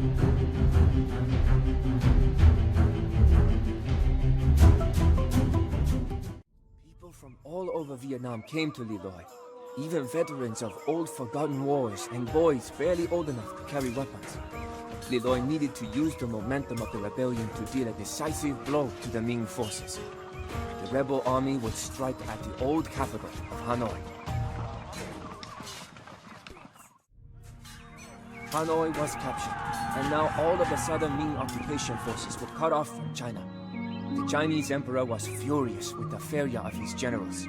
People from all over Vietnam came to Le Loi. Even veterans of old forgotten wars and boys barely old enough to carry weapons. Le Loi needed to use the momentum of the rebellion to deal a decisive blow to the Ming forces. The rebel army would strike at the old capital of Hanoi. Hanoi was captured, and now all of the southern Ming occupation forces were cut off from China. The Chinese emperor was furious with the failure of his generals.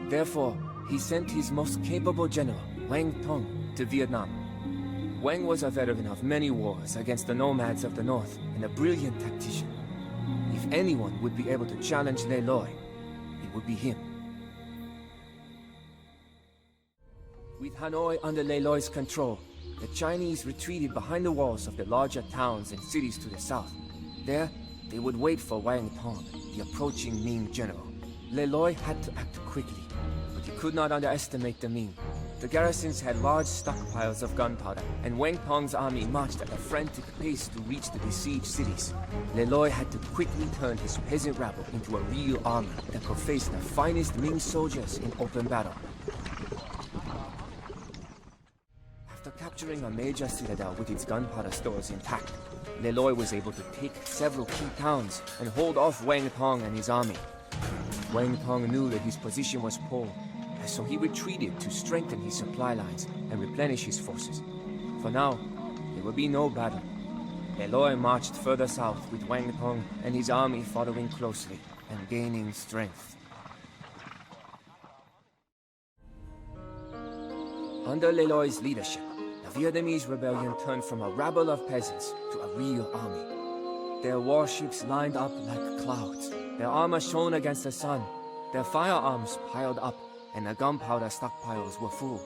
Therefore, he sent his most capable general, Wang Tong, to Vietnam. Wang was a veteran of many wars against the nomads of the north and a brilliant tactician. If anyone would be able to challenge Le Loi, it would be him. With Hanoi under Le Loi's control, the Chinese retreated behind the walls of the larger towns and cities to the south. There, they would wait for Wang Tong, the approaching Ming general. Le Loi had to act quickly, but he could not underestimate the Ming. The garrisons had large stockpiles of gunpowder, and Wang Tong's army marched at a frantic pace to reach the besieged cities. Le Loi had to quickly turn his peasant rabble into a real army that could face the finest Ming soldiers in open battle. After capturing a major citadel with its gunpowder stores intact, Le Loi was able to take several key towns and hold off Wang Tong and his army. Wang Tong knew that his position was poor, and so he retreated to strengthen his supply lines and replenish his forces. For now, there would be no battle. Le Loi marched further south with Wang Tong and his army following closely and gaining strength. Under Le Loi's leadership, the Vietnamese rebellion turned from a rabble of peasants to a real army. Their warships lined up like clouds, their armor shone against the sun, their firearms piled up, and the gunpowder stockpiles were full.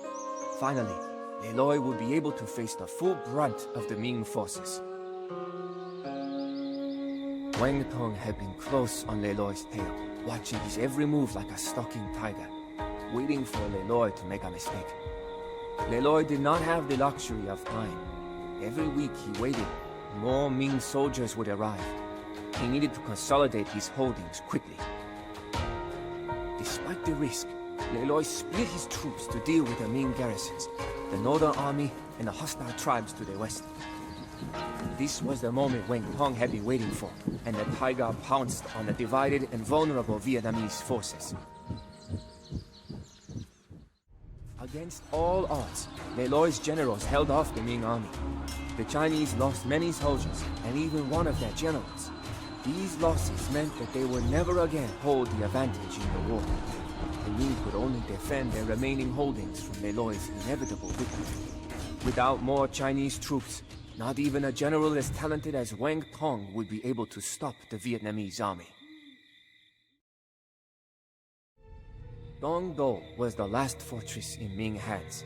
Finally, Le Loi would be able to face the full brunt of the Ming forces. Wang Tong had been close on Le Loi's tail, watching his every move like a stalking tiger, waiting for Le Loi to make a mistake. Le Loi did not have the luxury of time. Every week he waited, more Ming soldiers would arrive. He needed to consolidate his holdings quickly. Despite the risk, Le Loi split his troops to deal with the Ming garrisons, the northern army, and the hostile tribes to the west. This was the moment Wang Tong had been waiting for, and the tiger pounced on the divided and vulnerable Vietnamese forces. Against all odds, Le Loi's generals held off the Ming army. The Chinese lost many soldiers, and even one of their generals. These losses meant that they would never again hold the advantage in the war. The Ming could only defend their remaining holdings from Le Loi's inevitable victory. Without more Chinese troops, not even a general as talented as Wang Tong would be able to stop the Vietnamese army. Dong Do was the last fortress in Ming hands.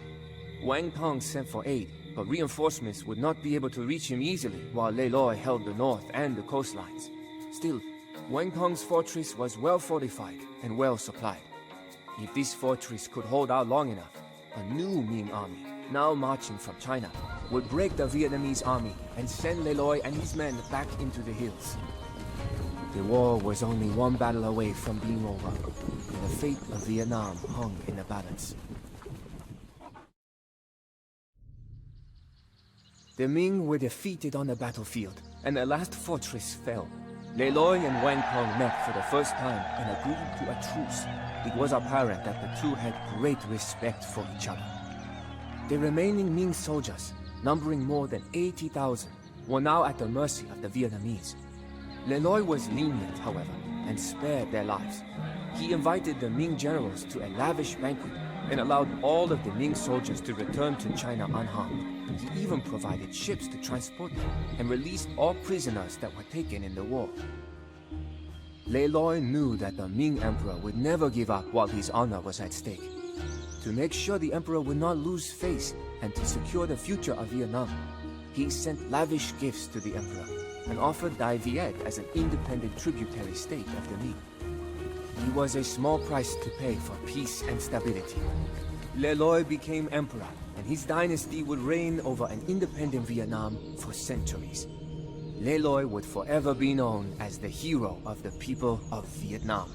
Wang Tong sent for aid, but reinforcements would not be able to reach him easily while Le Loi held the north and the coastlines. Still, Wang Tong's fortress was well fortified and well supplied. If this fortress could hold out long enough, a new Ming army, now marching from China, would break the Vietnamese army and send Le Loi and his men back into the hills. The war was only one battle away from being over, and the fate of Vietnam hung in the balance. The Ming were defeated on the battlefield, and the last fortress fell. Le Loi and Wang Tong met for the first time and agreed to a truce. It was apparent that the two had great respect for each other. The remaining Ming soldiers, numbering more than 80,000, were now at the mercy of the Vietnamese. Le Loi was lenient, however, and spared their lives. He invited the Ming generals to a lavish banquet and allowed all of the Ming soldiers to return to China unharmed. He even provided ships to transport them and released all prisoners that were taken in the war. Le Loi knew that the Ming emperor would never give up while his honor was at stake. To make sure the emperor would not lose face and to secure the future of Vietnam, he sent lavish gifts to the emperor and offered Dai Viet as an independent tributary state of the Ming. It was a small price to pay for peace and stability. Le Loi became emperor, and his dynasty would reign over an independent Vietnam for centuries. Le Loi would forever be known as the hero of the people of Vietnam.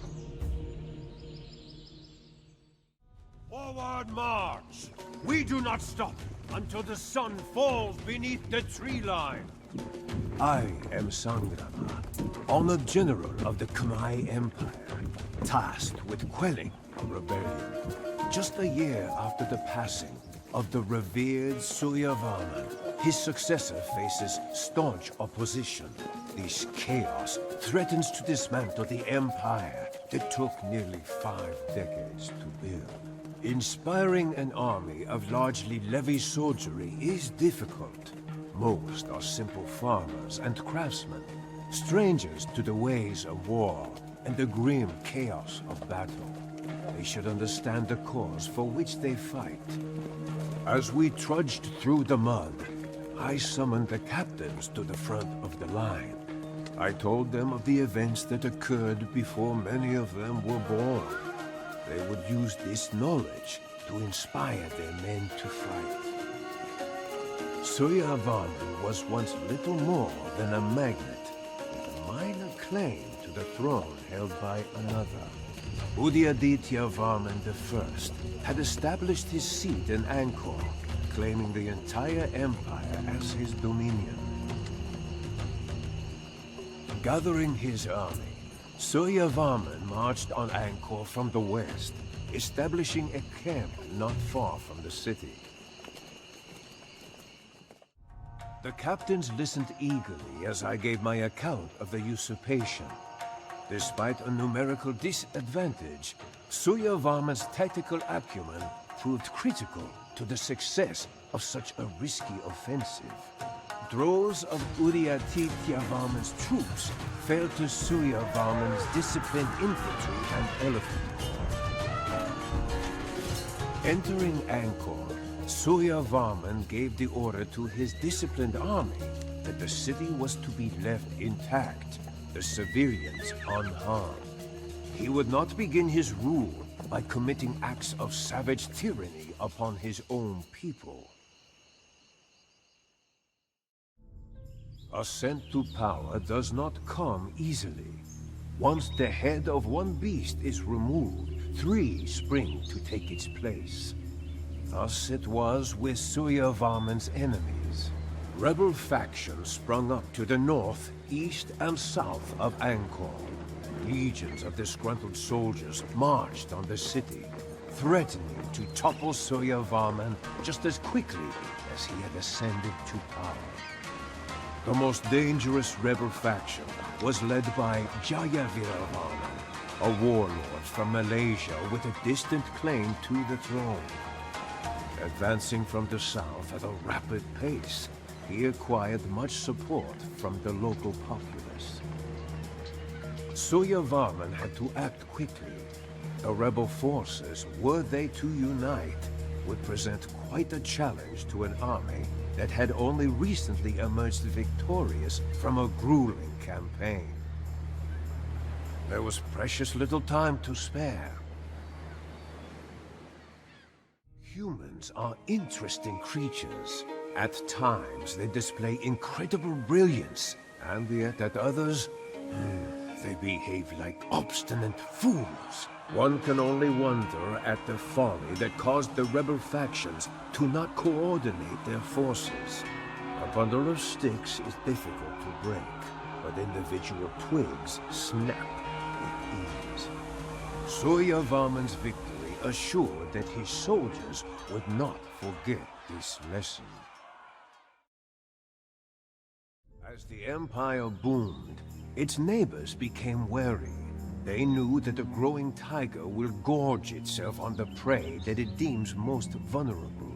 Forward march! We do not stop until the sun falls beneath the tree line. I am Sangrama, honored general of the Khmer Empire, tasked with quelling a rebellion. Just a year after the passing of the revered Suryavarman, his successor faces staunch opposition. This chaos threatens to dismantle the empire that took nearly 5 decades to build. Inspiring an army of largely levy soldiery is difficult. Most are simple farmers and craftsmen, strangers to the ways of war and the grim chaos of battle. They should understand the cause for which they fight. As we trudged through the mud, I summoned the captains to the front of the line. I told them of the events that occurred before many of them were born. They would use this knowledge to inspire their men to fight. Suryavarman was once little more than a magnet, with a minor claim to the throne held by another. Udyaditya Varman I had established his seat in Angkor, claiming the entire empire as his dominion. Gathering his army, Suryavarman marched on Angkor from the west, establishing a camp not far from the city. The captains listened eagerly as I gave my account of the usurpation. Despite a numerical disadvantage, Suryavarman's tactical acumen proved critical to the success of such a risky offensive. Droves of Udyaditya Varman's troops fell to Suryavarman's disciplined infantry and elephants. Entering Angkor, Suryavarman gave the order to his disciplined army that the city was to be left intact, the civilians unharmed. He would not begin his rule by committing acts of savage tyranny upon his own people. Ascent to power does not come easily. Once the head of one beast is removed, 3 spring to take its place. Thus it was with Suryavarman's enemies. Rebel factions sprung up to the north, east, and south of Angkor. Legions of disgruntled soldiers marched on the city, threatening to topple Suryavarman just as quickly as he had ascended to power. The most dangerous rebel faction was led by Jayavirvarman, a warlord from Malaysia with a distant claim to the throne. Advancing from the south at a rapid pace, he acquired much support from the local populace. Suryavarman had to act quickly. The rebel forces, were they to unite, would present quite a challenge to an army that had only recently emerged victorious from a grueling campaign. There was precious little time to spare. Humans are interesting creatures. At times, they display incredible brilliance, and yet at others, they behave like obstinate fools. One can only wonder at the folly that caused the rebel factions to not coordinate their forces. A bundle of sticks is difficult to break, but individual twigs snap with ease. Suryavarman's victory assured that his soldiers would not forget this lesson. As the empire boomed, its neighbors became wary. They knew that the growing tiger will gorge itself on the prey that it deems most vulnerable.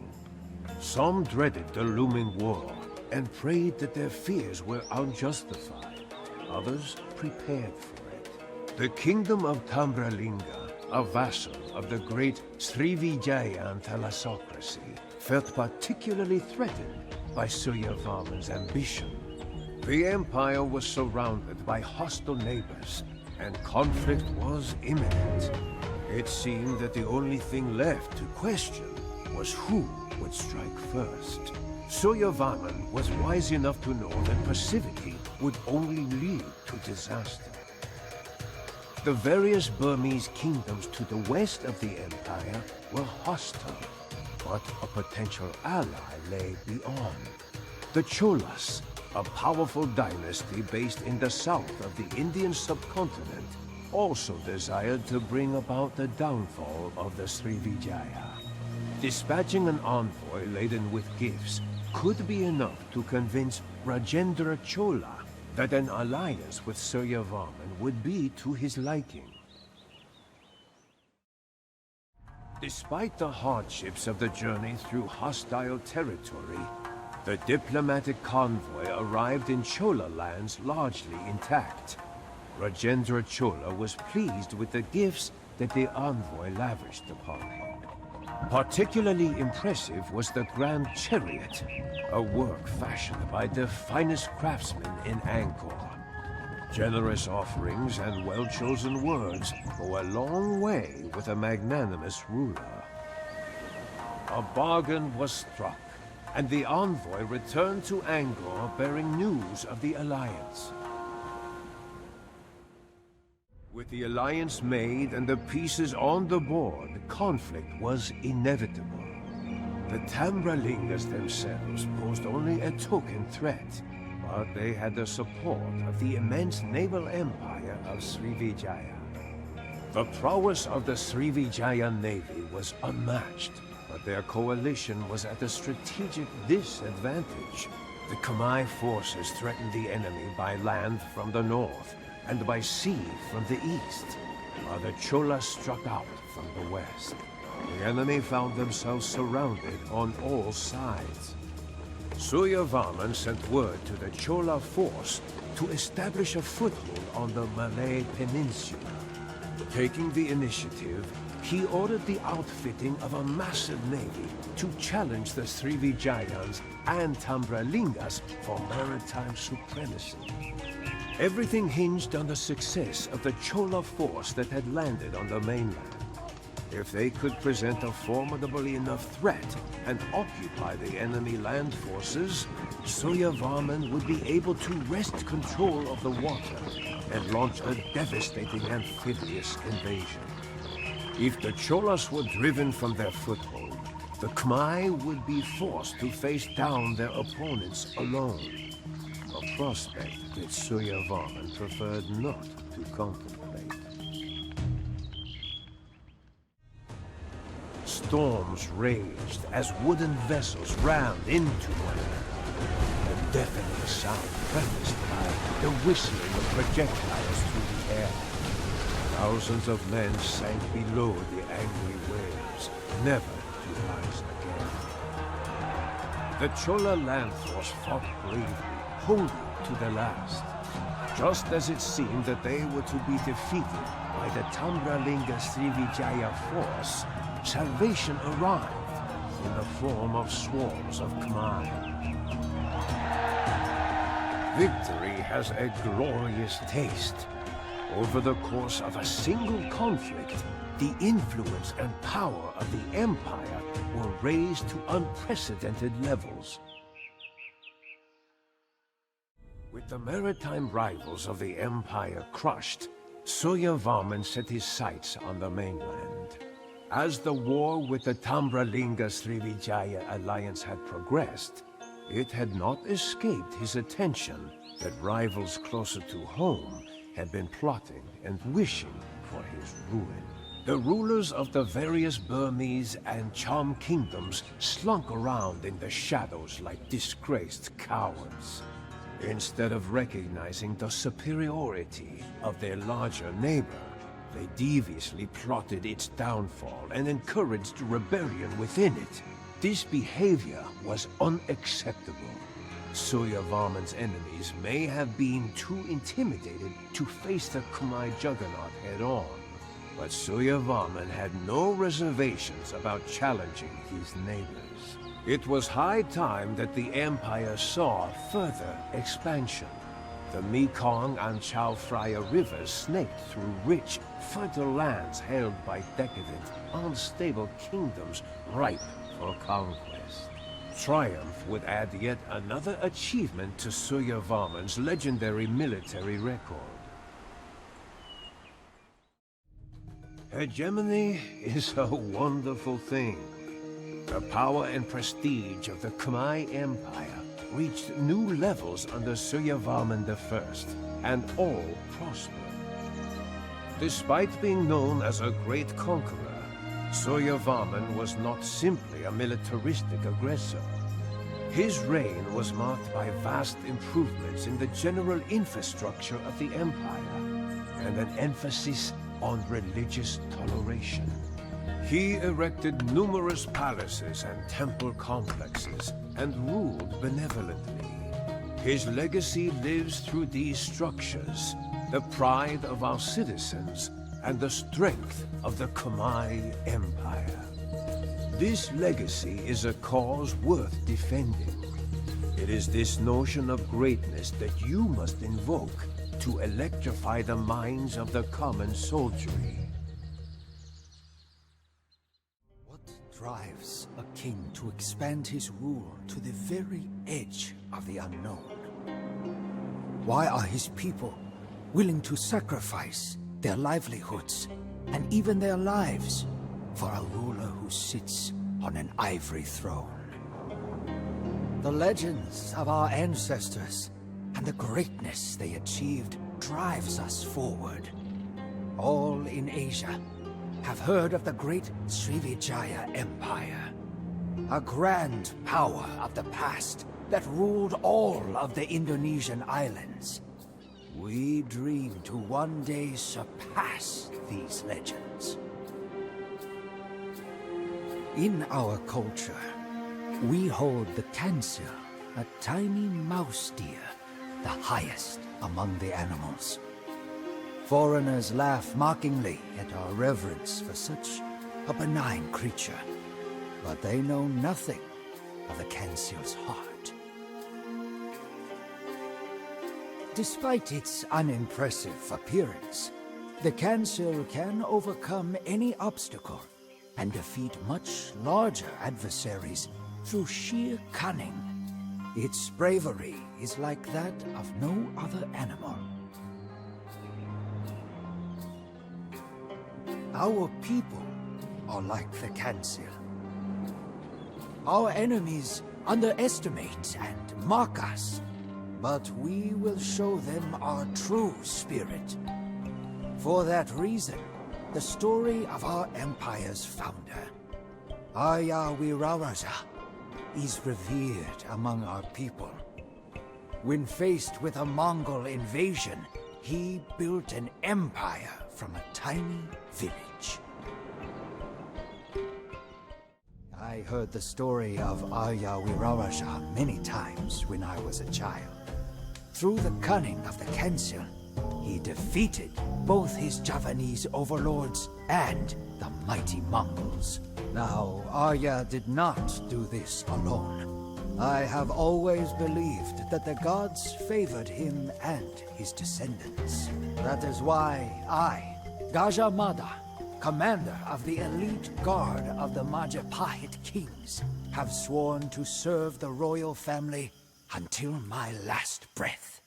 Some dreaded the looming war and prayed that their fears were unjustified. Others prepared for it. The kingdom of Tambralinga, a vassal of the great Srivijayan thalassocracy, felt particularly threatened by Suryavarman's ambition. The empire was surrounded by hostile neighbors, and conflict was imminent. It seemed that the only thing left to question was who would strike first. Suryavarman was wise enough to know that passivity would only lead to disaster. The various Burmese kingdoms to the west of the empire were hostile, but a potential ally lay beyond. The Cholas, a powerful dynasty based in the south of the Indian subcontinent, also desired to bring about the downfall of the Srivijaya. Dispatching an envoy laden with gifts could be enough to convince Rajendra Chola that an alliance with Suryavarman would be to his liking. Despite the hardships of the journey through hostile territory, the diplomatic convoy arrived in Chola lands largely intact. Rajendra Chola was pleased with the gifts that the envoy lavished upon him. Particularly impressive was the Grand Chariot, a work fashioned by the finest craftsmen in Angkor. Generous offerings and well-chosen words go a long way with a magnanimous ruler. A bargain was struck, and the envoy returned to Angkor bearing news of the alliance. With the alliance made and the pieces on the board, conflict was inevitable. The Tambralingas themselves posed only a token threat, but they had the support of the immense naval empire of Srivijaya. The prowess of the Srivijaya navy was unmatched, but their coalition was at a strategic disadvantage. The Khmer forces threatened the enemy by land from the north, and by sea from the east, while the Cholas struck out from the west. The enemy found themselves surrounded on all sides. Suryavarman sent word to the Chola force to establish a foothold on the Malay Peninsula. Taking the initiative, he ordered the outfitting of a massive navy to challenge the Srivijayans and Tambralingas for maritime supremacy. Everything hinged on the success of the Chola force that had landed on the mainland. If they could present a formidable enough threat and occupy the enemy land forces, Suryavarman would be able to wrest control of the water and launch a devastating amphibious invasion. If the Cholas were driven from their foothold, the Khmer would be forced to face down their opponents alone. A prospect that Suryavarman preferred not to contemplate. Storms raged as wooden vessels rammed into one another. A deafening sound prefaced by the whistling of projectiles through the air. Thousands of men sank below the angry waves, never to rise again. The Chola land force fought bravely, holding to the last. Just as it seemed that they were to be defeated by the Tambralinga Srivijaya force, salvation arrived in the form of swarms of Khmer. Victory has a glorious taste. Over the course of a single conflict, the influence and power of the Empire were raised to unprecedented levels. With the maritime rivals of the Empire crushed, Suryavarman set his sights on the mainland. As the war with the Tambralinga Srivijaya alliance had progressed, it had not escaped his attention that rivals closer to home had been plotting and wishing for his ruin. The rulers of the various Burmese and Cham kingdoms slunk around in the shadows like disgraced cowards. Instead of recognizing the superiority of their larger neighbor, they deviously plotted its downfall and encouraged rebellion within it. This behavior was unacceptable. Suryavarman's enemies may have been too intimidated to face the Khmer juggernaut head-on, but Suryavarman had no reservations about challenging his neighbors. It was high time that the Empire saw further expansion. The Mekong and Chao Phraya rivers snaked through rich, fertile lands held by decadent, unstable kingdoms ripe for conquest. Triumph would add yet another achievement to Suryavarman's legendary military record. Hegemony is a wonderful thing. The power and prestige of the Khmer Empire reached new levels under Suryavarman I, and all prospered. Despite being known as a great conqueror, Suryavarman was not simply a militaristic aggressor. His reign was marked by vast improvements in the general infrastructure of the empire, and an emphasis on religious toleration. He erected numerous palaces and temple complexes, and ruled benevolently. His legacy lives through these structures, the pride of our citizens, and the strength of the Khmer Empire. This legacy is a cause worth defending. It is this notion of greatness that you must invoke to electrify the minds of the common soldiery. What drives a king to expand his rule to the very edge of the unknown? Why are his people willing to sacrifice their livelihoods and even their lives for a ruler who sits on an ivory throne? The legends of our ancestors and the greatness they achieved drives us forward. All in Asia have heard of the great Srivijaya Empire, a grand power of the past that ruled all of the Indonesian islands. We dream to one day surpass these legends. In our culture, we hold the cancel, a tiny mouse deer, the highest among the animals. Foreigners laugh mockingly at our reverence for such a benign creature, but they know nothing of the cancel's heart. Despite its unimpressive appearance, the cancel can overcome any obstacle and defeat much larger adversaries through sheer cunning. Its bravery is like that of no other animal. Our people are like the cancel. Our enemies underestimate and mock us, but we will show them our true spirit. For that reason, the story of our empire's founder, Arya Wiraraja, is revered among our people. When faced with a Mongol invasion, he built an empire from a tiny village. I heard the story of Arya Wiraraja many times when I was a child. Through the cunning of the cancel, he defeated both his Javanese overlords and the mighty Mongols. Now, Arya did not do this alone. I have always believed that the gods favored him and his descendants. That is why I, Gajamada, commander of the elite guard of the Majapahit kings, have sworn to serve the royal family until my last breath.